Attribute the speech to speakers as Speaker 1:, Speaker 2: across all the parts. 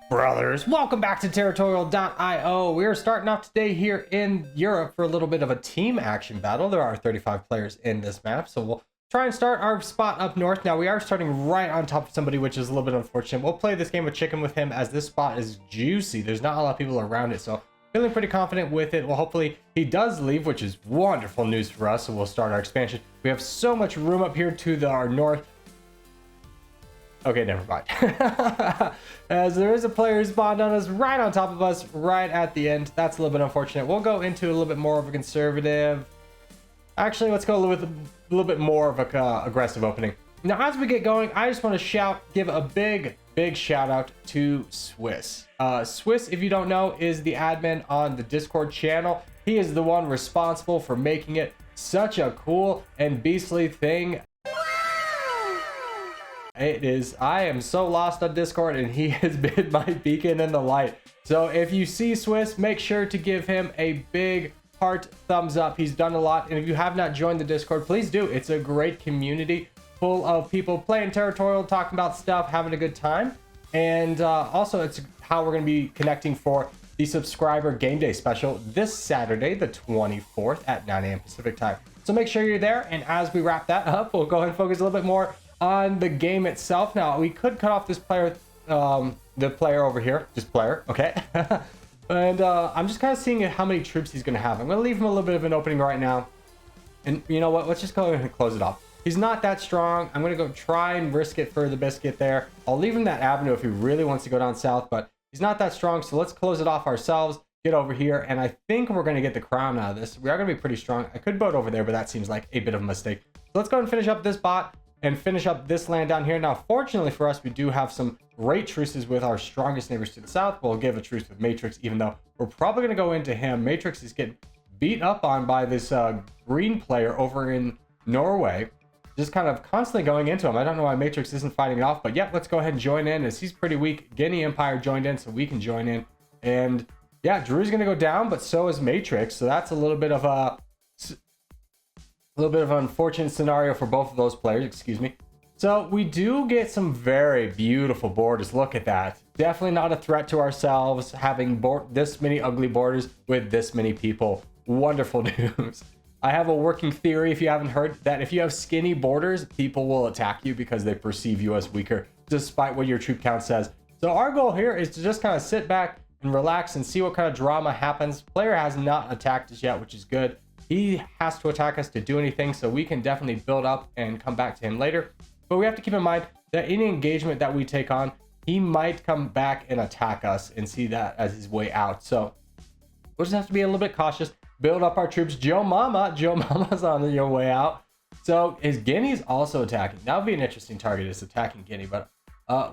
Speaker 1: Brothers, welcome back to Territorial IO. We are starting off today here in Europe for a little bit of a team action battle. There are 35 players in this map, so we'll try and start our spot up north. Now, we are starting right on top of somebody, which is a little bit unfortunate. We'll play this game of chicken with him as this spot is juicy. There's not a lot of people around it, so feeling pretty confident with it. Well, hopefully he does leave, which is wonderful news for us, so we'll start our expansion. We have so much room up here to our north. Okay, never mind. As there is a player who spawned on us right on top of us right at the end. That's a little bit unfortunate. We'll go into a little bit more of a conservative. Actually, let's go with a little bit more of a aggressive opening. Now, as we get going, I just want to give a big shout out to Swiss. Swiss, if you don't know, is the admin on the Discord channel. He is the one responsible for making it such a cool and beastly thing. It is. I am so lost on Discord, and he has been my beacon in the light. So if you see Swiss, make sure to give him a big heart thumbs up. He's done a lot, and if you have not joined the Discord, please do. It's a great community full of people playing Territorial, talking about stuff, having a good time. And also, it's how we're going to be connecting for the subscriber game day special this Saturday, the 24th at 9 a.m. Pacific time. So make sure you're there, and as we wrap that up, we'll go ahead and focus a little bit more on the game itself. Now, we could cut off this player, the player over here, just player, okay? And I'm just kind of seeing how many troops he's going to have. I'm going to leave him a little bit of an opening right now. And you know what? Let's just go ahead and close it off. He's not that strong. I'm going to go try and risk it for the biscuit there. I'll leave him that avenue if he really wants to go down south, but he's not that strong. So let's close it off ourselves, get over here, and I think we're going to get the crown out of this. We are going to be pretty strong. I could boat over there, but that seems like a bit of a mistake. So let's go ahead and finish up this bot and finish up this land down here. Now, fortunately for us, we do have some great truces with our strongest neighbors to the south. We'll give a truce with Matrix, even though we're probably going to go into him. Matrix is getting beat up on by this green player over in Norway. Just kind of constantly going into him. I don't know why Matrix isn't fighting it off, but yeah, let's go ahead and join in as he's pretty weak. Guinea Empire joined in, so we can join in. And yeah, Drew's going to go down, but so is Matrix. So that's a little bit of an unfortunate scenario for both of those players, excuse me. So we do get some very beautiful borders. Look at that. Definitely not a threat to ourselves having this many ugly borders with this many people. Wonderful news. I have a working theory, if you haven't heard, that if you have skinny borders, people will attack you because they perceive you as weaker, despite what your troop count says. So our goal here is to just kind of sit back and relax and see what kind of drama happens. Player has not attacked us yet, which is good. He has to attack us to do anything, so we can definitely build up and come back to him later. But we have to keep in mind that any engagement that we take on, he might come back and attack us and see that as his way out. So we'll just have to be a little bit cautious, build up our troops. Joe Mama's on your way out. So is Guinea's also attacking? That would be an interesting target, is attacking Guinea. But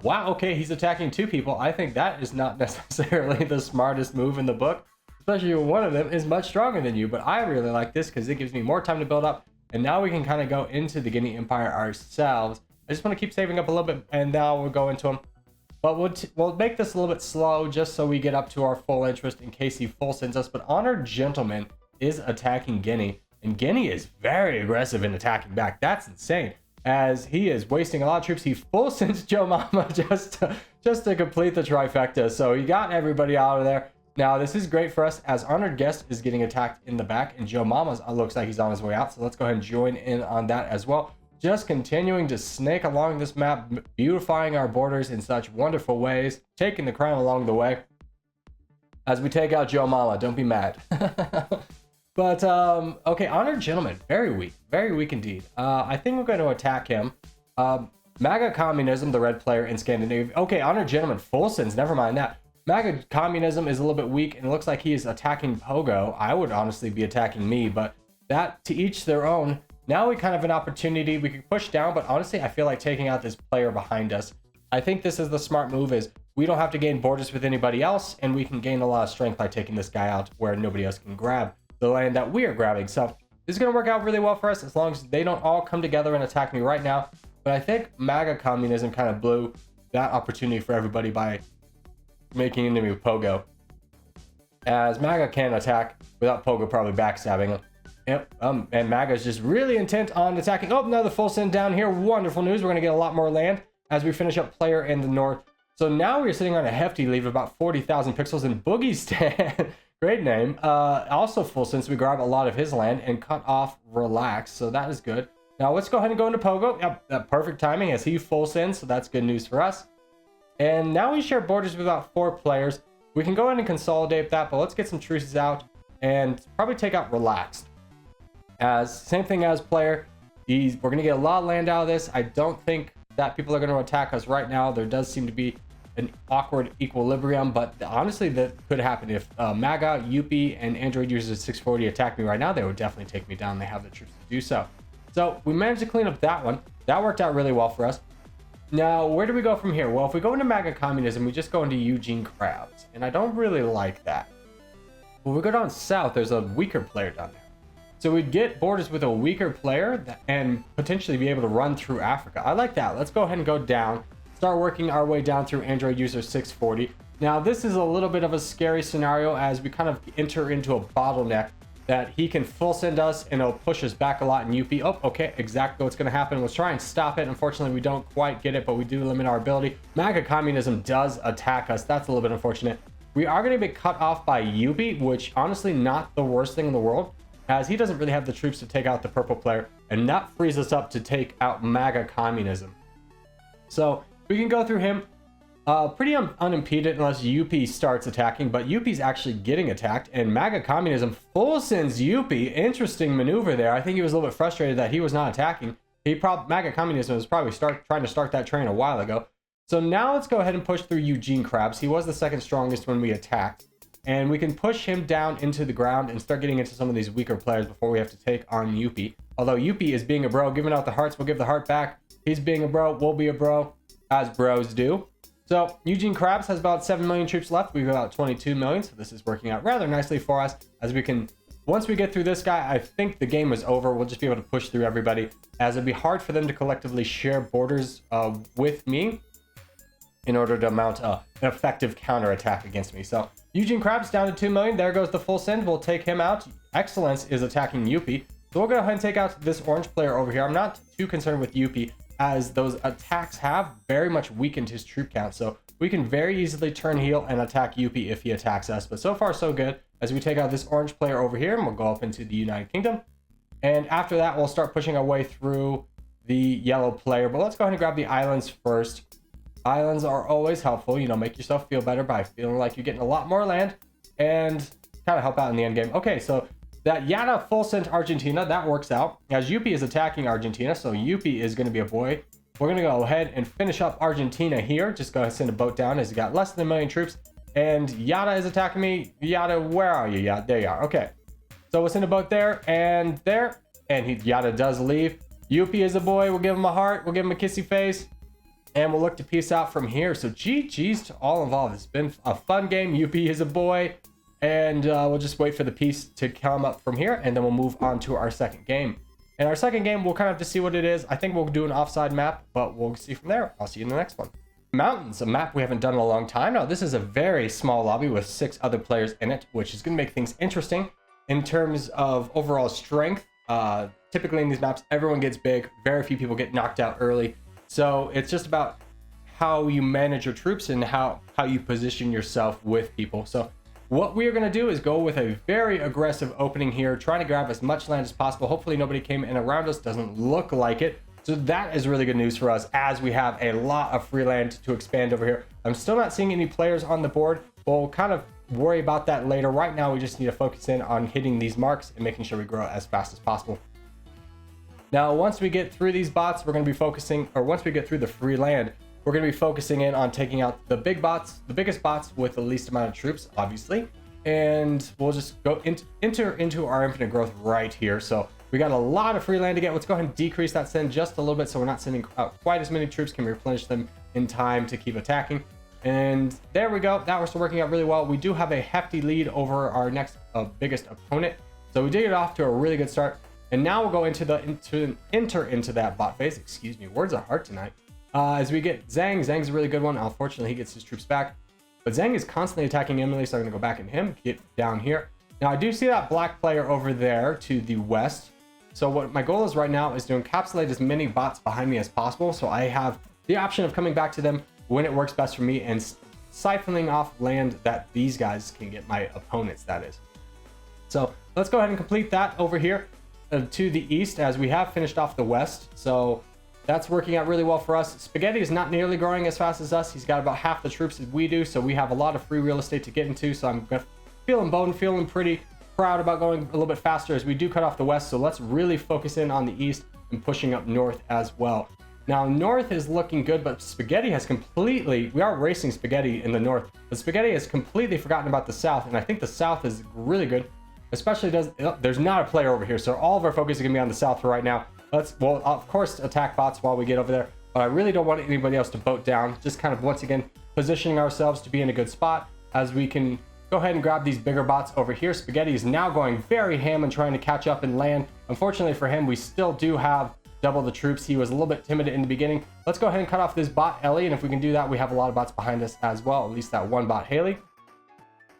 Speaker 1: wow, okay, he's attacking two people. I think that is not necessarily the smartest move in the book, especially when one of them is much stronger than you. But I really like this because it gives me more time to build up. And now we can kind of go into the Guinea Empire ourselves. I just want to keep saving up a little bit, and now we'll go into him. But we'll make this a little bit slow just so we get up to our full interest in case he full sends us. But Honored Gentleman is attacking Guinea, and Guinea is very aggressive in attacking back. That's insane, as he is wasting a lot of troops. He full sends Joe Mama just to complete the trifecta. So he got everybody out of there. Now, this is great for us as Honored Guest is getting attacked in the back, and Joe Mama's looks like he's on his way out. So let's go ahead and join in on that as well. Just continuing to snake along this map, beautifying our borders in such wonderful ways, taking the crown along the way as we take out Joe Mama. Don't be mad. But, okay, Honored Gentleman, very weak indeed. I think we're going to attack him. MAGA Communism, the red player in Scandinavia. Okay, Honored Gentleman, full sends, never mind that. MAGA Communism is a little bit weak, and it looks like he is attacking Pogo. I would honestly be attacking me, but that to each their own. Now we kind of have an opportunity. We could push down, but honestly, I feel like taking out this player behind us. I think this is the smart move, is we don't have to gain borders with anybody else, and we can gain a lot of strength by taking this guy out where nobody else can grab the land that we are grabbing. So this is going to work out really well for us as long as they don't all come together and attack me right now. But I think MAGA Communism kind of blew that opportunity for everybody by making enemy with Pogo, as MAGA can attack without Pogo probably backstabbing him. Yep, and MAGA is just really intent on attacking. Oh, another full send down here. Wonderful news. We're going to get a lot more land as we finish up player in the north. So now we're sitting on a hefty lead of about 40,000 pixels, and Boogie Stan, great name, also full since we grab a lot of his land and cut off Relax, so that is good. Now let's go ahead and go into Pogo. Yep, perfect timing as he full sends, so that's good news for us. And now we share borders with about 4 players. We can go ahead and consolidate that, but let's get some truces out and probably take out Relaxed. As same thing as player, we're going to get a lot of land out of this. I don't think that people are going to attack us right now. There does seem to be an awkward equilibrium, but honestly, that could happen. If MAGA, Yuppie, and Android users 640 attack me right now, they would definitely take me down. They have the troops to do so. So we managed to clean up that one. That worked out really well for us. Now, where do we go from here? Well, if we go into MAGA communism, we just go into Eugene Krabs, and I don't really like that. When we go down south, there's a weaker player down there. So we'd get borders with a weaker player and potentially be able to run through Africa. I like that. Let's go ahead and go down, start working our way down through Android user 640. Now, this is a little bit of a scary scenario as we kind of enter into a bottleneck that he can full send us and it'll push us back a lot in UP. Oh, okay, exactly what's going to happen. Let's try and stop it. Unfortunately, we don't quite get it, but we do limit our ability. MAGA communism does attack us. That's a little bit unfortunate. We are going to be cut off by Yubi, which honestly not the worst thing in the world, as he doesn't really have the troops to take out the purple player, and that frees us up to take out MAGA communism. So we can go through him pretty unimpeded unless UP starts attacking, but UP's actually getting attacked, and MAGA communism full sends UP. Interesting maneuver there. I think he was a little bit frustrated that he was not attacking. MAGA communism was probably trying to start that train a while ago. So now let's go ahead and push through Eugene Krabs. He was the second strongest when we attacked, and we can push him down into the ground and start getting into some of these weaker players before we have to take on Yuppie. Although Yuppie is being a bro, giving out the hearts, we'll give the heart back. He's being a bro, we'll be a bro, as bros do. So Eugene Krabs has about 7 million troops left. We've got about 22 million, so this is working out rather nicely for us. As we can, once we get through this guy, I think the game is over. We'll just be able to push through everybody, as it'd be hard for them to collectively share borders with me in order to mount an effective counterattack against me. So Eugene Krabs down to 2 million. There goes the full send. We'll take him out. Excellence is attacking Yuppie. So we'll go ahead and take out this orange player over here. I'm not too concerned with Yuppie, as those attacks have very much weakened his troop count. So we can very easily turn heel and attack Yuppie if he attacks us. But so far, so good, as we take out this orange player over here, and we'll go up into the United Kingdom. And after that, we'll start pushing our way through the yellow player. But let's go ahead and grab the islands first. Islands are always helpful, you know, make yourself feel better by feeling like you're getting a lot more land and kind of help out in the end game. Okay, so that Yada full sent Argentina, that works out, as Yuppie is attacking Argentina, so Yuppie is going to be a boy. We're going to go ahead and finish up Argentina here. Just go ahead and send a boat down, as he got less than 1 million troops. And Yada is attacking me. Yada, where are you? Yada, there you are. Okay, so we'll send a boat there, and Yada does leave. Yuppie is a boy. We'll give him a heart. We'll give him a kissy face. And we'll look to peace out from here. So GG's to all involved. It's been a fun game. Yuppie is a boy. And we'll just wait for the peace to come up from here. And then we'll move on to our second game. And our second game, we'll kind of have to see what it is. I think we'll do an offside map, but we'll see from there. I'll see you in the next one. Mountains, a map we haven't done in a long time. Now, this is a very small lobby with 6 other players in it, which is going to make things interesting in terms of overall strength. Typically in these maps, everyone gets big. Very few people get knocked out early. So it's just about how you manage your troops and how you position yourself with people. So what we are going to do is go with a very aggressive opening here, trying to grab as much land as possible. Hopefully nobody came in around us. Doesn't look like it. So that is really good news for us, as we have a lot of free land to expand over here. I'm still not seeing any players on the board. We'll kind of worry about that later. Right now, we just need to focus in on hitting these marks and making sure we grow as fast as possible. Now, once we get through these bots, we're going to be focusing, or once we get through the free land, we're going to be focusing in on taking out the big bots, the biggest bots with the least amount of troops, obviously. And we'll just go enter into our infinite growth right here. So we got a lot of free land to get. Let's go ahead and decrease that send just a little bit so we're not sending out quite as many troops, can replenish them in time to keep attacking. And there we go. That was working out really well. We do have a hefty lead over our next biggest opponent. So we did get off to a really good start. And now we'll go enter into that bot phase. Excuse me, words are hard tonight. As we get Zhang. Zhang's a really good one. Unfortunately, he gets his troops back. But Zhang is constantly attacking Emily, so I'm going to go back in him, get down here. Now, I do see that black player over there to the west. So what my goal is right now is to encapsulate as many bots behind me as possible, so I have the option of coming back to them when it works best for me and siphoning off land that these guys can get, my opponents, that is. So let's go ahead and complete that over here to the east, as we have finished off the west. So that's working out really well for us. Spaghetti is not nearly growing as fast as us. He's got about half the troops as we do, so we have a lot of free real estate to get into. So I'm feeling pretty proud about going a little bit faster as we do cut off the west. So let's really focus in on the east and pushing up north as well. Now north is looking good, but Spaghetti has completely, we are racing Spaghetti in the north, but Spaghetti has completely forgotten about the south, and I think the south is really good. Especially there's not a player over here, so all of our focus is gonna be on the south for right now. Well, of course, attack bots while we get over there, but I really don't want anybody else to boat down. Just kind of, once again, positioning ourselves to be in a good spot as we can go ahead and grab these bigger bots over here. Spaghetti is now going very ham and trying to catch up and land. Unfortunately for him, we still do have double the troops. He was a little bit timid in the beginning. Let's go ahead and cut off this bot, Ellie, and if we can do that, we have a lot of bots behind us as well, at least that one bot, Haley.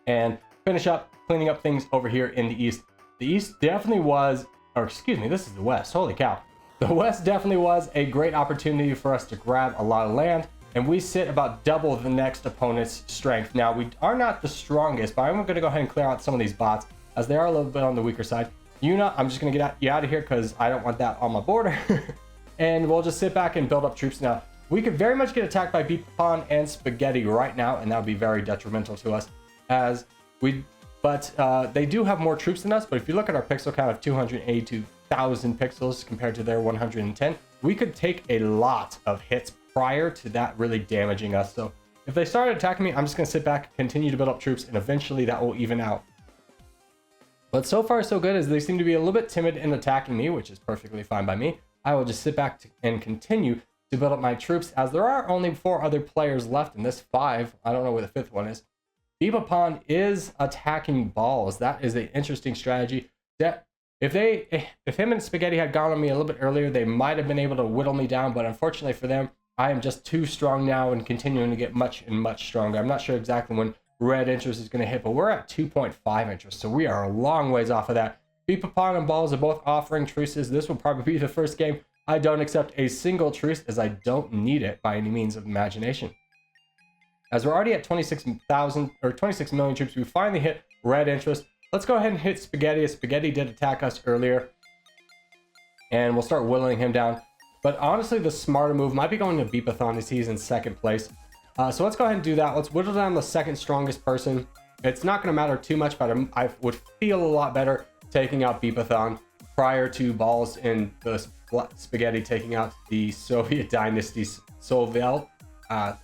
Speaker 1: And finish up cleaning up things over here in the east. The east definitely was, or excuse me, this is the west. Holy cow. The west definitely was a great opportunity for us to grab a lot of land, and we sit about double the next opponent's strength. Now, we are not the strongest, but I'm going to go ahead and clear out some of these bots as they are a little bit on the weaker side. Yuna, I'm just going to get you out of here because I don't want that on my border. And we'll just sit back and build up troops now. We could very much get attacked by Beepapon and Spaghetti right now, and that would be very detrimental to us but they do have more troops than us. But if you look at our pixel count of 282,000 pixels compared to their 110, we could take a lot of hits prior to that really damaging us. So if they started attacking me, I'm just going to sit back, continue to build up troops, and eventually that will even out. But so far so good, as they seem to be a little bit timid in attacking me, which is perfectly fine by me. I will just sit back and continue to build up my troops, as there are only 4 other players left in this 5. I don't know where the 5th one is. Beepapon is attacking balls. That is an interesting strategy. If him and Spaghetti had gone on me a little bit earlier, they might have been able to whittle me down, but unfortunately for them, I am just too strong now and continuing to get much and much stronger. I'm not sure exactly when red interest is going to hit, but we're at 2.5 interest, so we are a long ways off of that. Beepapon and balls are both offering truces. This will probably be the first game I don't accept a single truce, as I don't need it by any means of imagination. As we're already at 26,000 or 26 million troops, we finally hit red interest. Let's go ahead and hit Spaghetti, as Spaghetti did attack us earlier, and we'll start whittling him down. But honestly, the smarter move might be going to Beepathon, as he's in 2nd place. So let's go ahead and do that. Let's whittle down the 2nd strongest person. It's not going to matter too much, but I would feel a lot better taking out Beepathon prior to balls in the Spaghetti taking out the Soviet dynasty,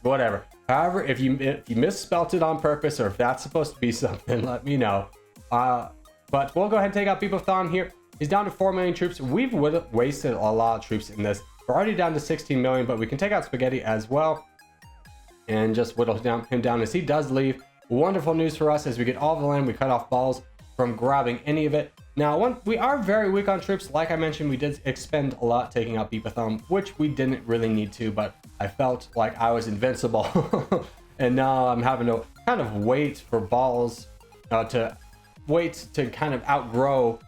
Speaker 1: whatever. However, if you misspelt it on purpose, or if that's supposed to be something, let me know. But we'll go ahead and take out Beepapon here. He's down to 4 million troops. We've wasted a lot of troops in this. We're already down to 16 million, but we can take out Spaghetti as well and just whittle him down as he does leave. Wonderful news for us, as we get all the land. We cut off balls from grabbing any of it. Now, we are very weak on troops. Like I mentioned, we did expend a lot taking out Beepathon, which we didn't really need to, but I felt like I was invincible. And now I'm having to kind of wait for balls to kind of outgrow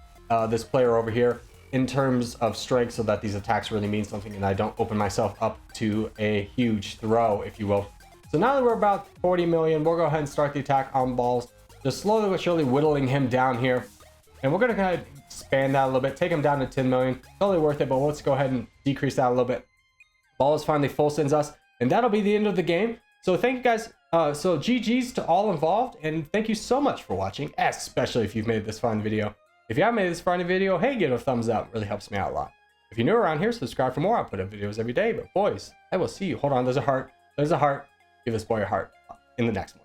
Speaker 1: this player over here in terms of strength, so that these attacks really mean something and I don't open myself up to a huge throw, if you will. So now that we're about 40 million, we'll go ahead and start the attack on balls, just slowly but surely whittling him down here. And we're going to kind of expand that a little bit, take him down to 10 million. Totally worth it, but let's go ahead and decrease that a little bit. Ball is finally full sends us, and that'll be the end of the game. So thank you guys. So GG's to all involved, and thank you so much for watching, especially if you've made this far in the video. If you haven't made this far in the video, hey, give it a thumbs up. It really helps me out a lot. If you're new around here, subscribe for more. I put up videos every day. But boys, I will see you. Hold on, there's a heart. There's a heart. Give this boy a heart in the next one.